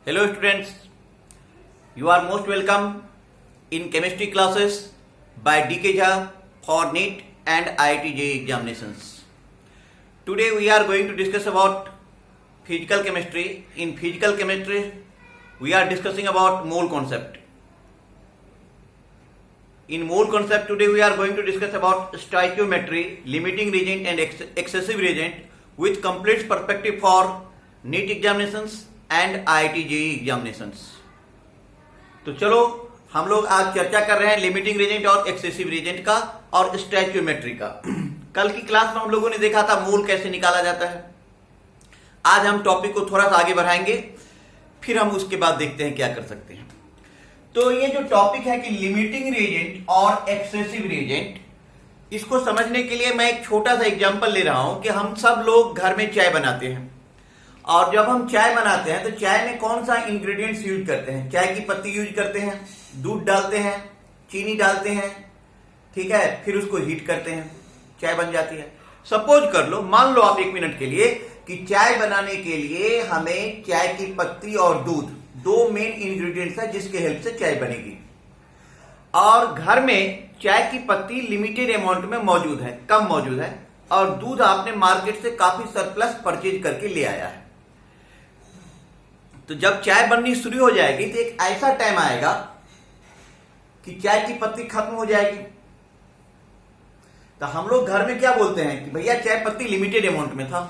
Hello students, you are most welcome in chemistry classes by DK Jha for NEET and IIT JEE examinations. Today we are going to discuss about physical chemistry. In physical chemistry, we are discussing about mole concept. In mole concept today we are going to discuss about stoichiometry, limiting reagent and excessive reagent with complete perspective for NEET examinations and IIT JEE examinations. तो चलो हम लोग आज चर्चा कर रहे हैं limiting Regent और एक्सेसिव रेजेंट का और स्टोइकियोमेट्री का। कल की क्लास में हम लोगों ने देखा था मोल कैसे निकाला जाता है। आज हम टॉपिक को थोड़ा सा आगे बढ़ाएंगे, फिर हम उसके बाद देखते हैं क्या कर सकते हैं। तो ये जो टॉपिक है कि लिमिटिंग रेजेंट और एक्सेसिव रेजेंट, इसको समझने के लिए मैं एक छोटा सा एग्जांपल ले रहा हूं कि हम सब लोग घर में चाय बनाते हैं, और जब हम चाय बनाते हैं तो चाय में कौन सा इंग्रेडिएंट्स यूज करते हैं? चाय की पत्ती यूज करते हैं, दूध डालते हैं, चीनी डालते हैं, ठीक है, फिर उसको हीट करते हैं, चाय बन जाती है। सपोज कर लो, मान लो आप एक मिनट के लिए कि चाय बनाने के लिए हमें चाय की पत्ती और दूध दो मेन इंग्रेडिएंट्स है जिसके हेल्प से चाय बनेगी, और घर में चाय की पत्ती लिमिटेड अमाउंट में मौजूद है, कम मौजूद है, और दूध आपने मार्केट से काफी सरप्लस परचेज करके ले आया है। तो जब चाय बननी शुरू हो जाएगी तो एक ऐसा टाइम आएगा कि चाय की पत्ती खत्म हो जाएगी। तो हम लोग घर में क्या बोलते हैं कि भैया चाय पत्ती लिमिटेड अमाउंट में था,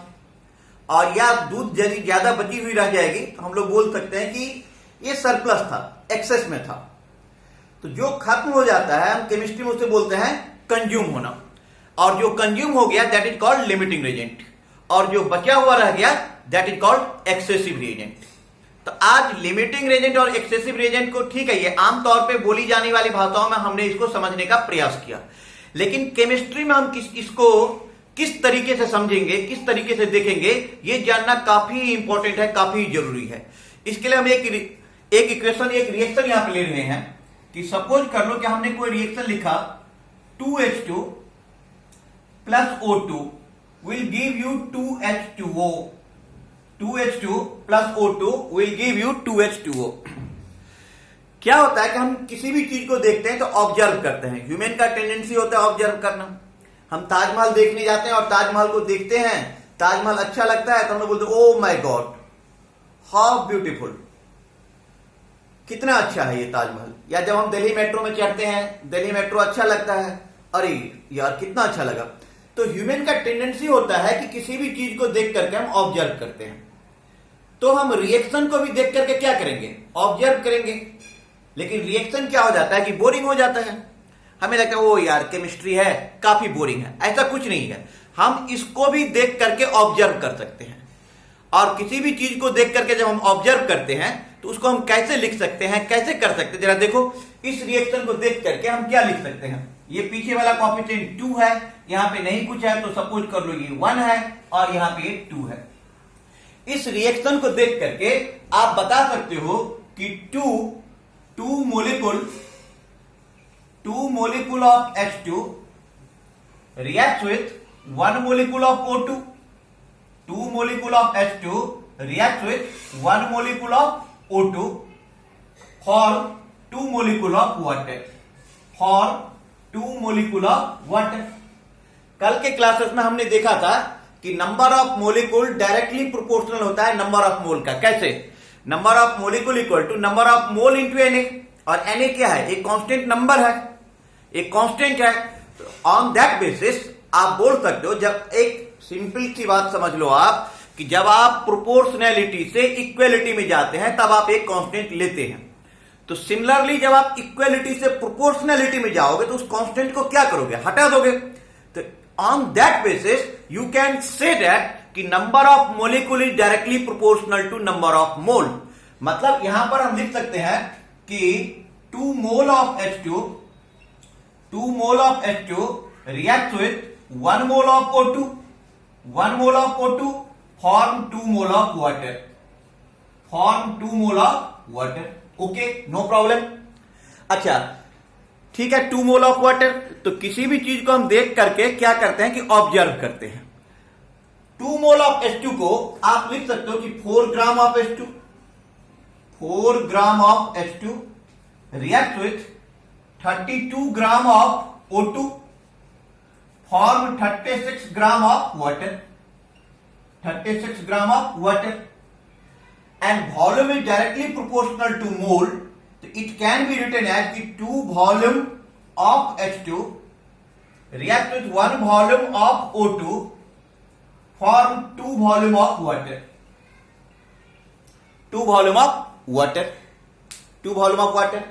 और या दूध यदि ज्यादा बची हुई रह जाएगी तो हम लोग बोल सकते हैं कि ये सरप्लस था, एक्सेस में था। तो जो खत्म हो जाता है हम केमिस्ट्री में उसे बोलते हैं कंज्यूम होना, और जो कंज्यूम हो गया that is called limiting Regent, और जो बचा हुआ रह गया that is called excessive Regent. तो आज लिमिटिंग रेजेंट और एक्सेसिव रेजेंट को, ठीक है, ये आमतौर पे बोली जाने वाली भाषाओं में हमने इसको समझने का प्रयास किया, लेकिन केमिस्ट्री में हम इसको किस तरीके से समझेंगे, किस तरीके से देखेंगे, ये जानना काफी इंपॉर्टेंट है, काफी जरूरी है। इसके लिए हम एक इक्वेशन, एक रिएक्शन यहां पे ले रहे हैं कि सपोज कर लो कि हमने कोई रिएक्शन लिखा 2H2 plus O2 will give you 2H2O, 2H2 plus O2 will give you 2H2O। क्या होता है कि हम किसी भी चीज को देखते हैं तो ऑब्जर्व करते हैं, ह्यूमन का टेंडेंसी होता है ऑब्जर्व करना। हम ताजमहल देखने जाते हैं और ताजमहल को देखते हैं, ताजमहल अच्छा लगता है तो हम लोग बोलते हैं oh my God how beautiful, कितना अच्छा है ये ताजमहल। या जब हम दिल्ली मेट्रो में चढ़ते हैं, दिल्ली मेट्रो अच्छा लगता है, अरे यार कितना अच्छा लगा। तो ह्यूमन का टेंडेंसी होता है कि किसी भी चीज को देख करके हम ऑब्जर्व करते हैं। तो हम रिएक्शन को भी देख करके क्या करेंगे? ऑब्जर्व करेंगे। लेकिन रिएक्शन क्या हो जाता है कि बोरिंग हो जाता है, हमें लगता है ओ यार केमिस्ट्री है काफी बोरिंग है। ऐसा कुछ नहीं है, हम इसको भी देख करके ऑब्जर्व कर सकते हैं, और किसी भी चीज को देख करके जब हम ऑब्जर्व करते हैं तो उसको हम कैसे लिख सकते हैं, कैसे कर सकते हैं? जरा देखो, इस रिएक्शन को देख करके हम क्या लिख सकते हैं? ये पीछे वाला कोएफिशिएंट 2 है, यहां पे नहीं कुछ है, तो सपोज कर लो ये 1 है और यहां पे 2 है। इस रिएक्शन को देख करके आप बता सकते हो कि 2 molecule of H2 reacts with 1 molecule of O2, 2 molecule of H2 reacts with 1 molecule of O2 for 2 molecule of water, for 2 molecule of water। कल के क्लासेस में हमने देखा था कि number of molecule directly proportional होता है नंबर ऑफ मोल का। कैसे? Number of molecule equal to number of mole into Na, और Na क्या है? एक कांस्टेंट नंबर है, एक कांस्टेंट है। ऑन दैट बेसिस आप बोल सकते हो, जब एक सिंपल सी बात समझ लो आप, कि जब आप प्रोपोर्शनैलिटी से इक्वेलिटी में जाते हैं तब आप एक कांस्टेंट लेते हैं। तो सिमिलरली जब आप इक्वेलिटी से प्रोपोर्शनैलिटी में जाओगे तो उस कांस्टेंट को क्या करोगे? हटा दोगे। तो on that basis you can say that कि number of molecule is directly proportional to number of mole. मतलब यहां पर हम लिख सकते हैं कि 2 mole of H2 reacts with 1 mole of O2, 1 mole of O2 form 2 mole of water, form 2 mole of water. Okay, no problem. अच्छा ठीक है, 2 मोल ऑफ वाटर। तो किसी भी चीज को हम देख करके क्या करते हैं कि ऑब्जर्व करते हैं। 2 मोल ऑफ H2 को आप लिख सकते हो कि 4 gram of H2, 4 gram of H2 react with 32 gram of O2 form 36 gram of water. 36 gram of water, and volume is directly proportional to mole. So it can be written as the 2 volume of H2 react with 1 volume of O2 form 2 volume of water. 2 volume of water. 2 volume of water.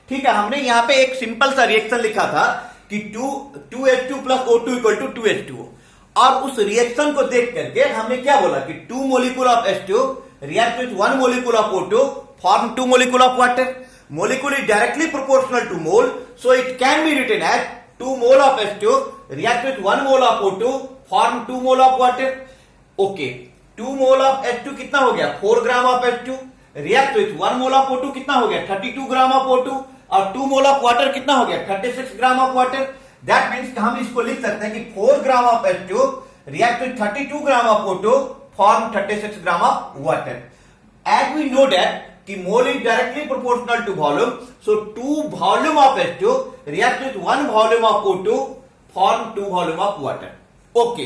ठीक है, हमने यहां पे एक simple सा reaction लिखा था कि 2H2 plus O2 equal to 2H2O, और उस रिएक्शन को देख करके हमने क्या बोला कि 2 molecule of H2 react with 1 molecule of O2 form 2 molecule of water. Molecule is directly proportional to mole, so it can be written as 2 mole of H2 react with 1 mole of O2 form 2 mole of water. Okay, 2 mole of H2 कितना हो गया 4 gram of H2 react with 1 mole of O2 कितना हो गया 32 gram of O2, और 2 mole of water कितना हो गया 36 gram of water. That means हम इसको लिख सकते हैं कि 4 gram of H2 react with 32 gram of O2 form 36 gram of water. As we know that कि mole is directly proportional to volume, so 2 volume of H2 react with 1 volume of O2 form 2 volume of water. Okay.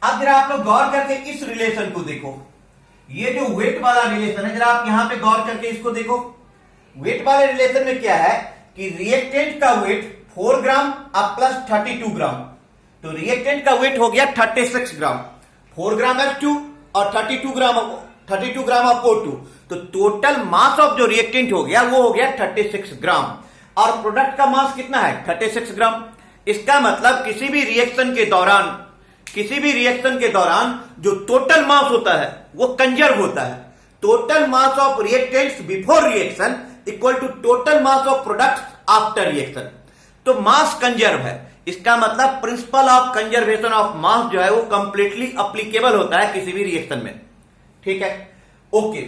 अब जरा आप लोग गौर करके इस relation को देखो, ये जो वेट वाला रिलेशन है, जरा आप यहां पे गौर करके इसको देखो. वेट वाले रिलेशन में क्या है कि रिएक्टेंट का वेट 4 ग्राम अब प्लस 32 ग्राम, तो रिएक्टेंट का वेट हो गया 36 ग्राम. 4 ग्राम H2 और 32 ग्राम ऑफ O2, तो टोटल मास ऑफ जो रिएक्टेंट हो गया वो हो गया 36 ग्राम, और प्रोडक्ट का मास कितना है 36 ग्राम. इसका मतलब किसी भी रिएक्शन के दौरान जो टोटल मास होता है वो कंजर्व होता है. Total mass of reactants before reaction equal to total mass of products after reaction. तो मास कंजर्व है, इसका मतलब principle of conservation of mass जो है वो कंप्लीटली अप्लीकेबल होता है किसी भी रिएक्शन में. ठीक है, ओके.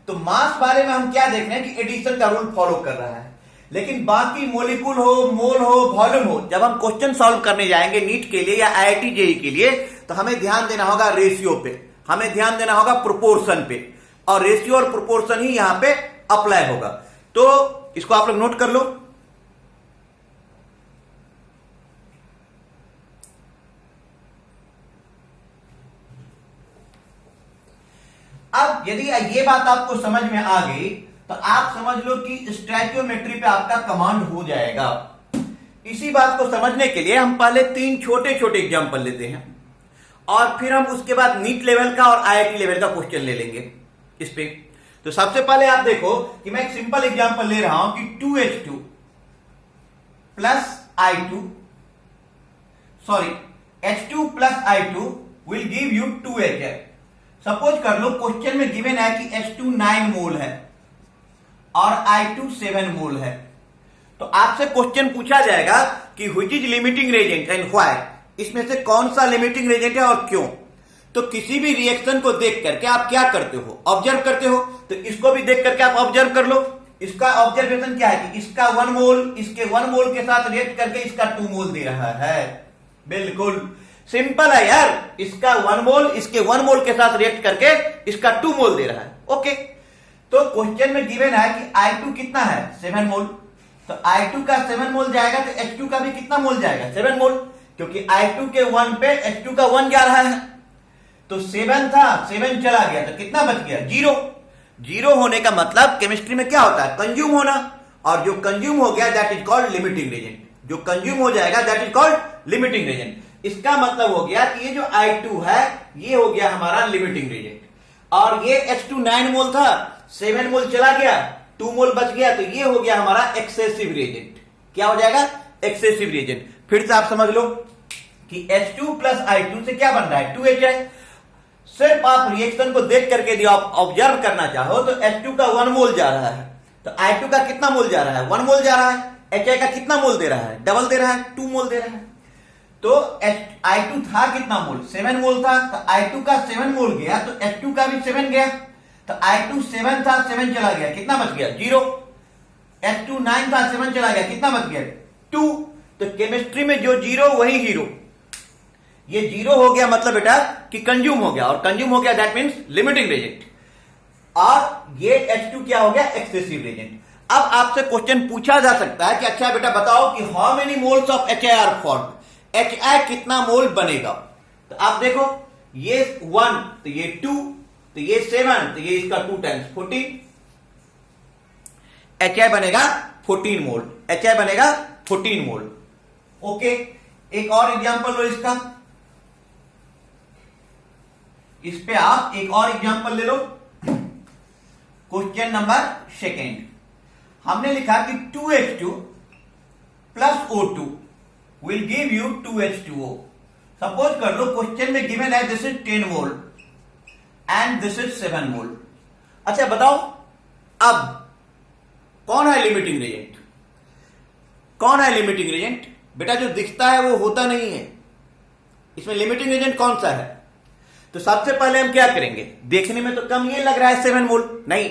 तो मास बारे में हम क्या देख रहे हैं कि एडिशन का रूल फॉलो कर रहा है, लेकिन बाकी मोलिक्यूल हो, मोल हो, वॉल्यूम हो, जब हम क्वेश्चन सॉल्व करने जाएंगे नीट के लिए या IIT JEE के लिए, तो हमें ध्यान देना होगा रेशियो पे, हमें ध्यान देना होगा प्रोपोर्शन पे, और रेशियो और प्रोपोर्शन ही यहां पे अप्लाई होगा. तो इसको आप लोग नोट कर लो. अब यदि ये बात आपको समझ में आ गई तो आप समझ लो कि स्टैचियोमेट्री पे आपका कमांड हो जाएगा. इसी बात को समझने के लिए हम पहले 3 छोटे छोटे एग्जांपल लेते हैं, और फिर हम उसके बाद नीट लेवल का और IIT लेवल का क्वेश्चन ले लेंगे इस पे. तो सबसे पहले आप देखो कि मैं एक सिंपल एग्जांपल ले रहा हूं कि 2H2 plus I2 sorry H2 plus I2 will give you 2HF. Suppose कर लो क्वेश्चन में गिवन है कि H2 9 मोल है और I2 7 मोल है, तो आपसे क्वेश्चन पूछा जाएगा कि which is limiting reagent and why. इसमें से कौन सा लिमिटिंग रेजेंट है और क्यों. तो किसी भी रिएक्शन को देख करके आप क्या करते हो, ऑब्जर्व करते हो. तो इसको भी देख करके आप ऑब्जर्व कर लो. इसका ऑब्जर्वेशन क्या है कि इसका 1 मोल इसके 1 मोल के साथ रिएक्ट करके इसका 2 मोल दे रहा है. बिल्कुल सिंपल है यार, इसका 1 मोल इसके 1 मोल के साथ रिएक्ट करके इसका 2 मोल दे रहा है. ओके, तो क्वेश्चन में गिवन है कि I2 कितना है 7 मोल, तो I2 का 7 मोल जाएगा तो H2 का भी कितना मोल जाएगा 7 मोल, क्योंकि I2 के 1 पे H2 का 1 जा रहा है. तो 7 था, 7 चला गया तो कितना बच गया 0. 0 होने का मतलब केमिस्ट्री में क्या होता है कंज्यूम होना, और जो कंज्यूम हो गया that is called limiting Regent. जो कंज्यूम हो जाएगा that is called limiting Regent. इसका मतलब हो गया कि ये जो I2 है ये हो गया हमारा लिमिटिंग रेजेंट, और ये H2 9 मोल था, 7 मोल चला गया, 2 मोल बच गया, तो ये हो गया हमारा एक्सेसिव रेजेंट. क्या हो जाएगा एक्सेसिव रेजेंट. फिर से आप समझ लो कि H2 प्लस I2 से क्या बन रहा है 2H है. सिर्फ आप रिएक्शन को देख करके यदि आप ऑब्जर्व करना चाहो तो H2 का 1 मोल जा रहा है, तो I2 का कितना मोल जा रहा है 1 मोल जा रहा है. HI का कितना मोल दे रहा है डबल दे रहा है 2 मोल दे रहा है. तो I2 था कितना मोल 7 मोल था, तो I2 का 7 मोल गया तो H2 का भी 7 गया, तो I2 7 था 7 चला गया कितना बच गया 0. H2 9 था 7 चला गया कितना बच गया 2. तो केमिस्ट्री में जो 0 वही हीरो. ये 0 हो गया मतलब बेटा कि कंज्यूम हो गया, और कंज्यूम हो गया दैट मीन्स लिमिटिंग रेजेंट. और ये H2 क्या हो गया, एक्सेसिव रिएजेंट। अब आपसे क्वेश्चन पूछा जा सकता है कि अच्छा बेटा बताओ कि how many moles of HI are formed, HI कितना मोल बनेगा। तो आप देखो ये 1 तो ये 2 तो ये 7 तो ये इसका 2 टाइम्स 14, HI बनेगा 14 मोल, HI बनेगा 14 मोल। ओके, एक और एग्जांपल लो इसका, इस पे आप एक और एग्जांपल ले लो। क्वेश्चन नंबर सेकेंड, हमने लिखा कि 2H2 plus O2 will give you 2H2O। Suppose कर लो क्वेश्चन में गिवन है this is 10 mole and this is 7 मोल। अच्छा बताओ अब कौन है लिमिटिंग रिएजेंट, कौन है लिमिटिंग रिएजेंट। बेटा जो दिखता है वो होता नहीं है, इसमें लिमिटिंग रिएजेंट कौन सा है। तो सबसे पहले हम क्या करेंगे, देखने में तो कम ये लग रहा है 7 मोल, नहीं,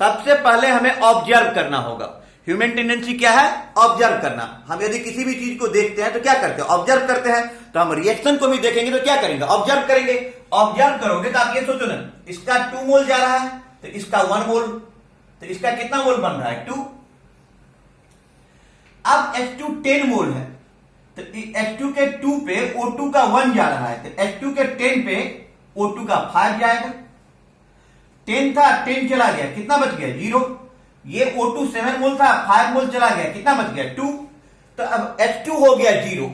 सबसे पहले हमें ऑब्जर्व करना होगा। ह्यूमन टेंडेंसी क्या है, ऑब्जर्व करना। हम यदि किसी भी चीज को देखते हैं तो क्या करते हैं, ऑब्जर्व करते हैं। तो हम रिएक्शन को भी देखेंगे तो क्या करेंगे, ऑब्जर्व करेंगे। ऑब्जर्व करोगे तो आप ये सोचो ना, इसका 2 मोल जा रहा है तो इसका 1 मोल, तो इसका कितना मोल बन रहा है 2। अब H2 10 मोल है तो H2 के 2 पे O2 का 1 जा रहा है, तो H2 के 10 पे O2 का 5 जाएगा। 10 था 10 चला गया, कितना बच गया 0। ये O2 7 मोल था, 5 मोल चला गया, कितना बच गया 2। तो अब H2 हो गया 0,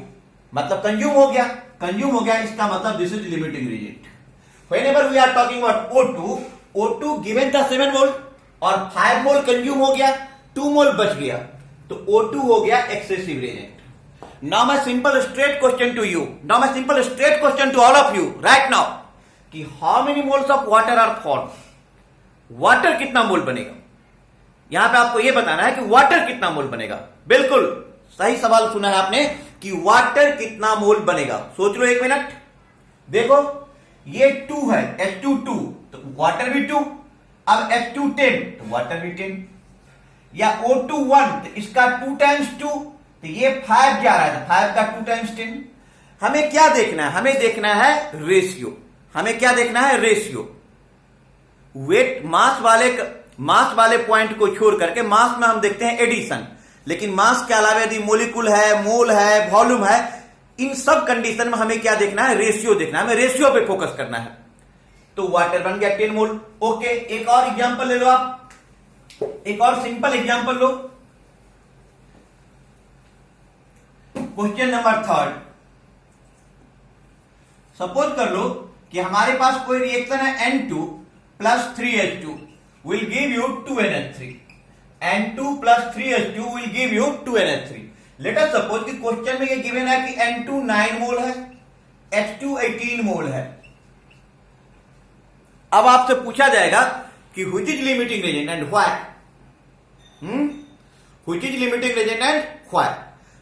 मतलब कंज्यूम हो गया, कंज्यूम हो गया, इसका मतलब this is limiting reagent. Whenever we are talking about O2, O2 given था 7 मोल और 5 मोल कंज्यूम हो गया, 2 मोल बच गया, तो O2 हो गया excessive reagent. Now my simple straight question to you, now my simple straight question to all of you right now, कि how many moles of water are formed, water कितना मोल बनेगा। यहां पे आपको यह बताना है कि वाटर कितना मोल बनेगा। बिल्कुल सही सवाल सुना है आपने कि वाटर कितना मोल बनेगा। सोच लो 1 मिनट, देखो ये 2 है, H2 2 तो वाटर भी 2, अब H2 10 तो वाटर भी 10, या O2 1 तो इसका 2 टाइम्स 2 तो ये 5 जा रहा है, 5 का 2 टाइम्स 10। हमें क्या देखना है, हमें देखना है रेशियो, हमें क्या देखना है रेशियो। वेट मास वाले पॉइंट को छोड़ करके मास में हम देखते हैं एडिशन, लेकिन मास के अलावा यदि मोलिकुल है, मोल है, वॉल्यूम है, इन सब कंडीशन में हमें क्या देखना है, रेशियो देखना है, हमें रेशियो पे फोकस करना है। तो वाटर बन गया 10 मोल। ओके, एक और एग्जांपल ले लो आप, एक और सिंपल एग्जांपल लो। क्वेश्चन नंबर 3, सपोज कर लो कि हमारे पास कोई रिएक्शन है N2 plus 3H2 will give you 2NH3, N2 plus 3H2 will give you 2NH3। Let us suppose कि क्वेश्चन में ये गिवन है कि N2 9 मोल है, H2 18 मोल है। अब आपसे पूछा जाएगा कि which is limiting reagent and why, which is limiting reagent and why.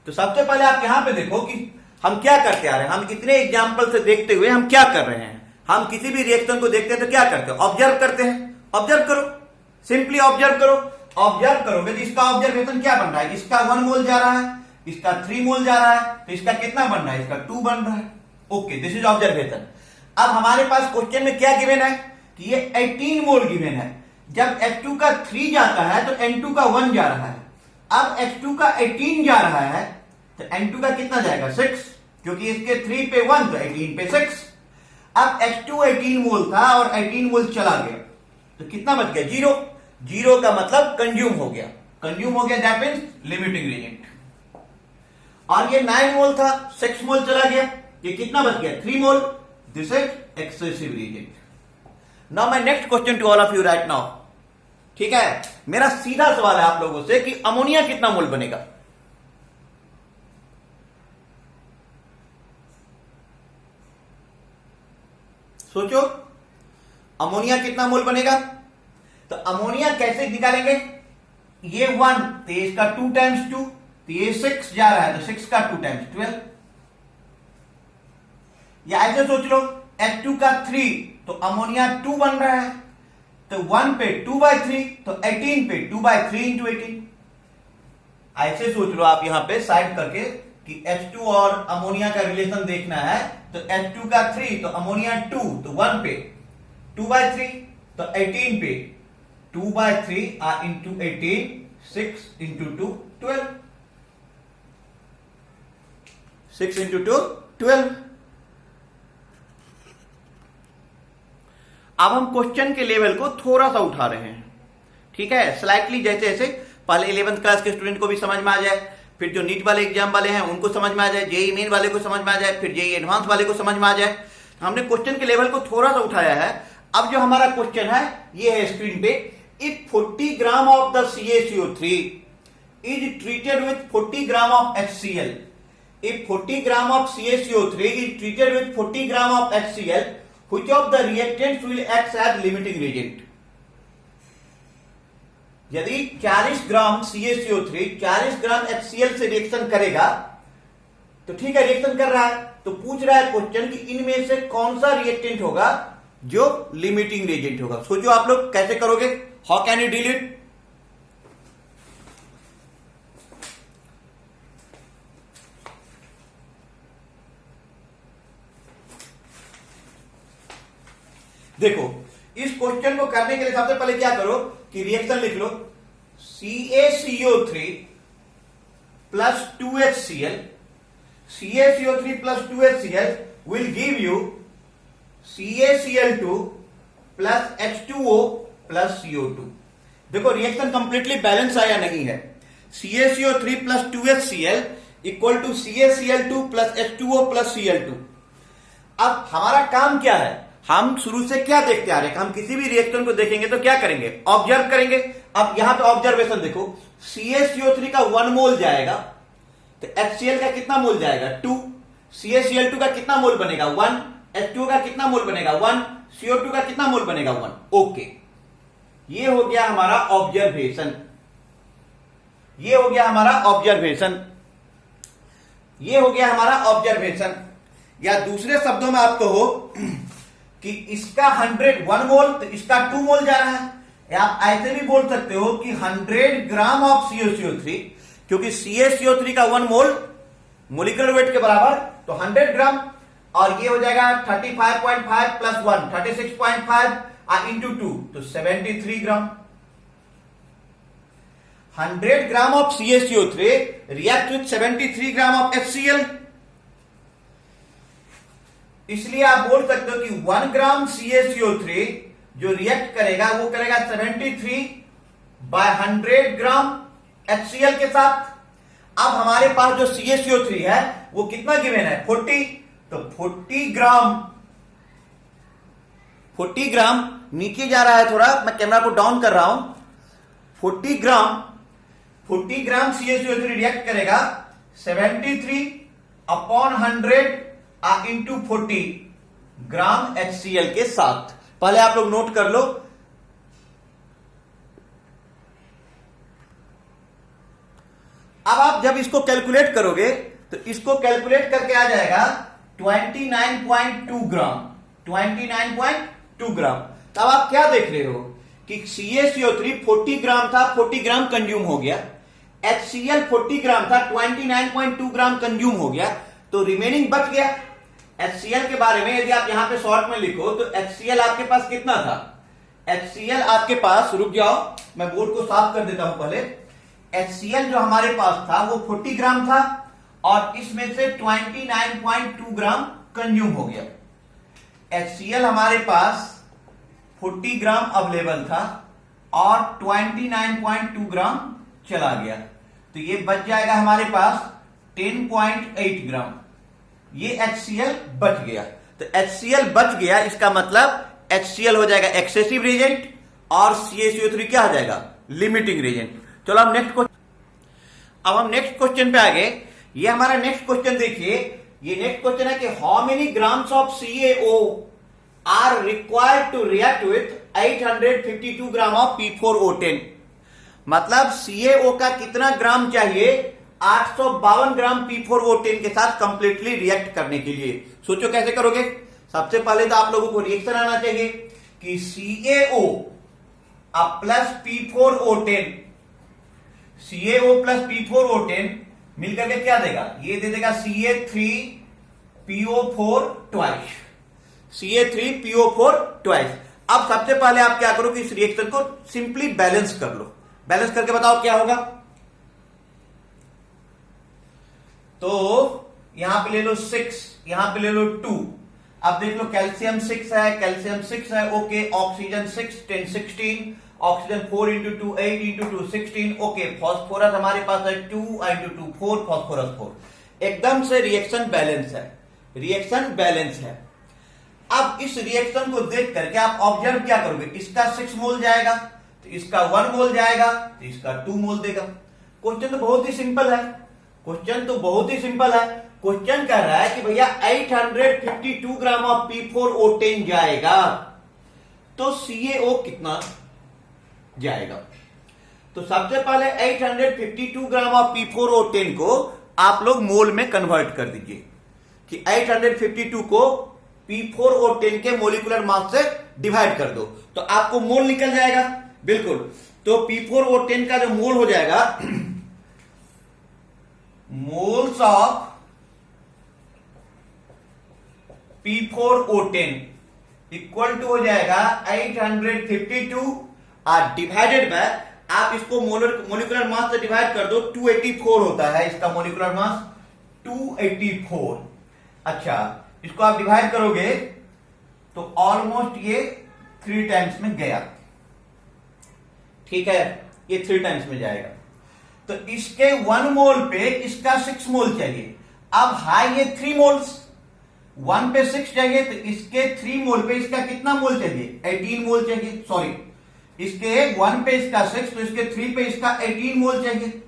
तो सबसे पहले आप यहां पे देखो कि हम क्या करते आ रहे हैं, हम इतने एग्जाम्पल से देखते हुए हम क्या कर रहे हैं। हम किसी भी रिएक्शन को देखते हैं तो क्या करते हैं, ऑब्जर्व करते हैं। ऑब्जर्व करो, सिंपली ऑब्जर्व करो। ऑब्जर्व करोगे तो इसका ऑब्जर्वेशन क्या बन रहा है, इसका 1 मोल जा रहा है, इसका 3 मोल जा रहा है, तो इसका कितना बन रहा है, इसका 2 बन रहा है। Okay, this is observation. अब हमारे पास क्वेश्चन में क्या गिवन है कि ये 18 मोल गिवन है। जब H2 का 3 जाता है तो N2 का 1 जा रहा है। अब H2 का 18 जा रहा है तो N2 का कितना जाएगा 6, क्योंकि इसके 3 पे 1 तो 18 पे 6। अब H2 18 मोल था और 18 मोल चला गया तो कितना बच गया 0। 0 का मतलब कंज्यूम हो गया, कंज्यूम हो गया, दैट मींस लिमिटिंग रिएजेंट। और ये 9 मोल था, 6 मोल चला गया, ये कितना बच गया 3 mole, this is excessive reagent. Now my next question to all of you right now, ठीक है, मेरा सीधा सवाल है आप लोगों से कि अमोनिया कितना मोल बनेगा। सोचो अमोनिया कितना मोल बनेगा। तो अमोनिया कैसे निकालेंगे, ये 1 तो इसका 2 टाइम्स 2 तो ये 6 जा रहा है तो 6 का 2 टाइम्स 12। या ऐसे सोच लो H2 का 3 तो अमोनिया 2 बन रहा है, तो 1 पे 2/3 तो 18 पे 2/3 इंटू 18। ऐसे सोच लो आप यहां पे साइड करके कि H2 और अमोनिया का रिलेशन देखना है, तो H2 का 3 तो अमोनिया 2 तो 1 पे 2/3 तो 18 पे 2/3 into 18, 6 into 2, 12. 6 into 2, 12. अब हम क्वेश्चन के लेवल को थोड़ा सा उठा रहे हैं, ठीक है, स्लाइटली, जैसे जैसे पहले 11th क्लास के स्टूडेंट को भी समझ में आ जाए, फिर जो नीट वाले एग्जाम वाले हैं उनको समझ में आ जाए, जेई मेन वाले को समझ में आ जाए, फिर जेई एडवांस वाले को समझ में आ जाए। हमने क्वेश्चन के लेवल को थोड़ा सा उठाया है। अब जो हमारा क्वेश्चन है ये है स्क्रीन पे, if 40 gram of the CaCO3 is treated with 40 gram of HCl, if 40 gram of CaCO3 is treated with 40 gram of HCl, which of the reactants will act as limiting reagent? यदि 40 ग्राम CaCO3 40 ग्राम HCl से reaction करेगा तो ठीक है, reaction कर रहा है, तो पूछ रहा है क्वेश्चन कि इनमें से कौन सा रिएक्टेंट होगा जो लिमिटिंग रिएजेंट होगा। सोचो आप लोग कैसे करोगे, how can you deal it? देखो, इस क्वेश्चन को करने के लिए सबसे पहले क्या करो कि रिएक्शन लिख लो, CaCO3 plus 2HCl, CaCO3 plus 2HCl will give you CaCl2 plus H2O plus CO2। देखो रिएक्शन कंप्लीटली बैलेंस आया नहीं है। CaCO3 plus 2HCl equal to CaCl2 plus H2O plus Cl2। अब हमारा काम क्या है, हम शुरू से क्या देखते आ रहे हैं, हम किसी भी रिएक्शन को देखेंगे तो क्या करेंगे, ऑब्जर्व करेंगे। अब यहां पे ऑब्जर्वेशन देखो, CaCO3 का 1 मोल जाएगा तो HCl का कितना मोल जाएगा, 2, CaCl2 का कितना मोल बनेगा, 1, H2O का कितना मोल बनेगा, 1, CO2 का कितना मोल बनेगा, 1। ओके, ये हो गया हमारा ऑब्जर्वेशन, ये हो गया हमारा ऑब्जर्वेशन, ये हो गया हमारा ऑब्जर्वेशन। या दूसरे शब्दों में आप कहो कि इसका 101 मोल तो इसका 2 मोल जा रहा है, या आप ऐसे भी बोल सकते हो कि 100 ग्राम ऑफ CaCO3, क्योंकि CaCO3 का 1 मोल मोलिकुलर वेट के बराबर तो 100 ग्राम, और ये हो जाएगा 35.5 प्लस 1 36.5 इंटू 2 तो 73 ग्राम। 100 gram of CaCO3 react with 73 gram of HCl, इसलिए आप बोल सकते हो कि 1 ग्राम CaCO3 जो रिएक्ट करेगा वो करेगा 73/100 ग्राम HCl के साथ। अब हमारे पास जो CaCO3 है वो कितना गिवन है, 40, तो 40 ग्राम नीचे जा रहा है, थोड़ा मैं कैमरा को डाउन कर रहा हूं, 40 ग्राम CaCO3 रिएक्ट करेगा 73/100 इंटू 40 ग्राम HCl के साथ। पहले आप लोग नोट कर लो। अब आप जब इसको कैलकुलेट करोगे तो इसको कैलकुलेट करके आ जाएगा 29.2 ग्राम, 29.2 ग्राम। तब आप क्या देख रहे हो कि CaCO3 40 ग्राम था, 40 ग्राम कंज्यूम हो गया, HCl 40 ग्राम था, 29.2 ग्राम कंज्यूम हो गया, तो रिमेनिंग बच गया। HCl के बारे में यदि आप यहां पे शॉर्ट में लिखो तो HCl आपके पास कितना था, HCl आपके पास, रुक जाओ मैं बोर्ड को साफ कर देता हूं पहले, HCl जो हमारे पास था वो 40 ग्राम था और इसमें से 29.2 ग्राम कंज्यूम हो गया। HCl हमारे पास 40 ग्राम अवेलेबल था और 29.2 ग्राम चला गया, तो ये बच जाएगा हमारे पास 10.8 ग्राम, ये HCl बच गया। तो HCl बच गया, इसका मतलब HCl हो जाएगा एक्सेसिव रिएजेंट और CaCO3 क्या हो जाएगा, लिमिटिंग रिएजेंट। चलो हम नेक्स्ट क्वेश्चन, अब हम नेक्स्ट क्वेश्चन पे आ गए। ये हमारा नेक्स्ट क्वेश्चन देखिए, ये नेक्स्ट क्वेश्चन है कि how many grams of CaO are required to react with 852 gram of P4O10। मतलब CaO का कितना ग्राम चाहिए 852 ग्राम P4O10 के साथ कंप्लीटली रिएक्ट करने के लिए। सोचो कैसे करोगे। सबसे पहले तो आप लोगों को रिएक्शन आना चाहिए कि CaO plus P4O10, CaO plus P4O10 मिलकर के क्या देगा, ये दे देगा Ca3PO4 ट्वाइस, Ca3PO4 ट्वाइस। अब सबसे पहले आप क्या करो कि इस रिएक्शन को सिंपली बैलेंस कर लो। बैलेंस करके बताओ क्या होगा। तो यहां पे ले लो 6, यहां पे ले लो 2। अब देख लो कैल्शियम 6 है, कैल्शियम 6 है, okay. Oxygen 6, 10, 16। Oxygen 4 into 2, 8 into 2, 16, okay. Phosphorus हमारे पास है 2 इंटू 2, 4, फॉस्फोरस 4। एकदम से रिएक्शन बैलेंस है, रिएक्शन बैलेंस है। अब इस रिएक्शन को देख करके आप ऑब्जर्व क्या करोगे, इसका 6 मोल जाएगा तो इसका 1 मोल जाएगा तो इसका 2 मोल देगा। क्वेश्चन तो बहुत ही सिंपल है, क्वेश्चन तो बहुत ही सिंपल है। क्वेश्चन कह रहा है कि भैया 852 ग्राम ऑफ P4O10 जाएगा तो CaO कितना जाएगा। तो सबसे पहले 852 ग्राम ऑफ P4O10 को आप लोग मोल में कन्वर्ट कर दीजिए कि 852 को P4O10 के मोलिकुलर मास से डिवाइड कर दो तो आपको मोल निकल जाएगा। बिल्कुल, तो P4O10 का जो मोल हो जाएगा, moles of P4O10 equal to हो जाएगा 852 डिवाइडेड बाय, आप इसको मोलिकुलर मास से डिवाइड कर दो, 284 होता है इसका मोलिकुलर मास, 284। अच्छा, इसको आप डिवाइड करोगे तो ऑलमोस्ट ये 3 टाइम्स में गया। ठीक है, ये 3 टाइम्स में जाएगा। तो इसके 1 मोल पे इसका 6 मोल चाहिए। अब हाई ये 3 मोल्स, 1 पे 6 चाहिए तो इसके 3 मोल पे इसका कितना मोल चाहिए, 18 मोल चाहिए। सॉरी, इसके 1 पे इसका 6 तो इसके 3 पे इसका 18 मोल चाहिए।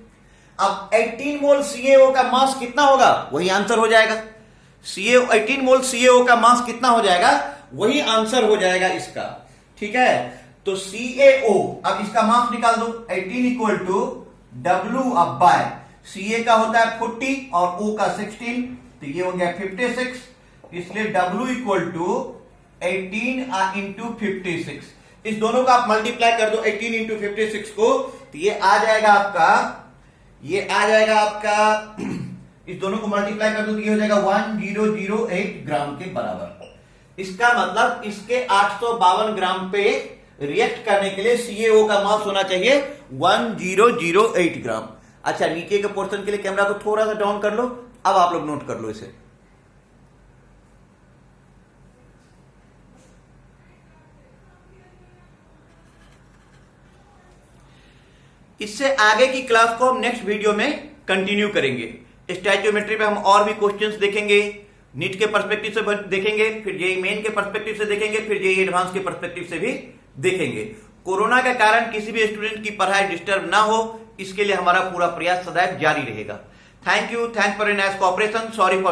अब 18 मोल CaO का मास कितना होगा, वही आंसर हो जाएगा। 18 मोल CaO का मास कितना हो जाएगा, वही आंसर हो जाएगा इसका। ठीक है, तो CaO, अब इसका मास निकाल दो, 18 इक्वल टू W अब बाय Ca का होता है 40 और O का 16, तो ये हो गया 56। इसलिए W इक्वल टू 18 इंटू 56। इस दोनों का आप मल्टीप्लाई कर दो 18 इंटू 56 को, तो ये आ जाएगा आपका, ये आ जाएगा आपका, इस दोनों को मल्टीप्लाई कर दो तो ये हो जाएगा 1008 ग्राम के बराबर। इसका मतलब इसके 852 ग्राम पे रिएक्ट करने के लिए CaO का मास होना चाहिए 1008 ग्राम। अच्छा, नीचे के पोर्शन के लिए कैमरा को थोड़ा सा डाउन कर लो। अब आप लोग नोट कर लो इसे। इससे आगे की क्लास को हम नेक्स्ट वीडियो में कंटिन्यू करेंगे। स्टैचियोमेट्री पे हम और भी क्वेश्चंस देखेंगे, नीट के पर्सपेक्टिव से देखेंगे, फिर जेईई मेन के पर्सपेक्टिव से देखेंगे, फिर जेईई एडवांस के पर्सपेक्टिव से भी देखेंगे। कोरोना के कारण किसी भी स्टूडेंट की पढ़ाई डिस्टर्ब ना हो, इसके लिए हमारा पूरा प्रयास सदैव जारी रहेगा। Thank you, thanks for your nice cooperation, sorry for